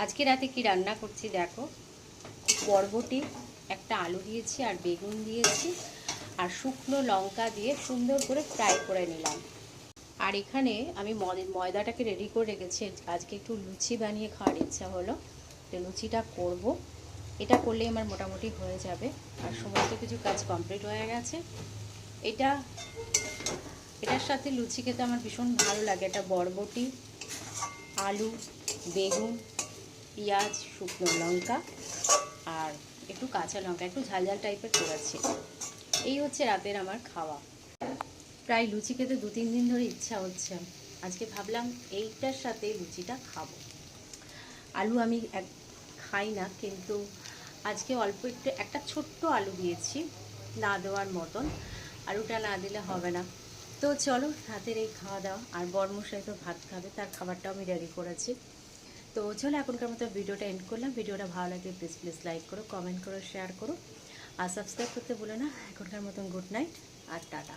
আজকে রাতে কি রান্না করছি দেখো। বরবটি, একটা আলু দিয়েছি আর বেগুন দিয়েছি আর শুকনো লঙ্কা দিয়ে সুন্দর করে ফ্রাই করে নিলাম। আর এখানে আমি ময়দাটাকে রেডি করে রেখেছি। আজকে একটু লুচি বানিয়ে খাওয়ার ইচ্ছা হলো, তো লুচিটা করব। এটা করলেই আমার মোটামুটি হয়ে যাবে আর সমস্ত কিছু কাজ কমপ্লিট হয়ে গেছে। এটা এটার সাথে লুচি খেতে আমার ভীষণ ভালো লাগে। এটা বরবটি, আলু, বেগুন, পেঁয়াজ, শুকনো লঙ্কা আর একটু কাঁচা লঙ্কা, একটু ঝাল ঝাল টাইপের করেছি। এই হচ্ছে রাতের আমার খাওয়া। প্রায় লুচি খেতে 2-3 দিন ধরে ইচ্ছা হচ্ছে। আজকে ভাবলাম এইটার সাথে লুচিটা খাবো। আলু আমি খাই না, কিন্তু আজকে অল্প একটু একটা ছোট্ট আলু দিয়েছি, না দেওয়ার মতন। আলুটা না দিলে হবে না। তো চলো, রাতের এই খাওয়া দাওয়া। আর বরমশাই তো ভাত খাবে, তার খাবারটাও আমি রেডি করেছি। তো চলো, এখনকার মতো ভিডিওটা এন্ড করলাম। ভিডিওটা ভালো লাগলে প্লিজ লাইক করো, কমেন্ট করো, শেয়ার করো আর সাবস্ক্রাইব করতে ভুলো না। এখনকার মতন গুড নাইট আর টাটা।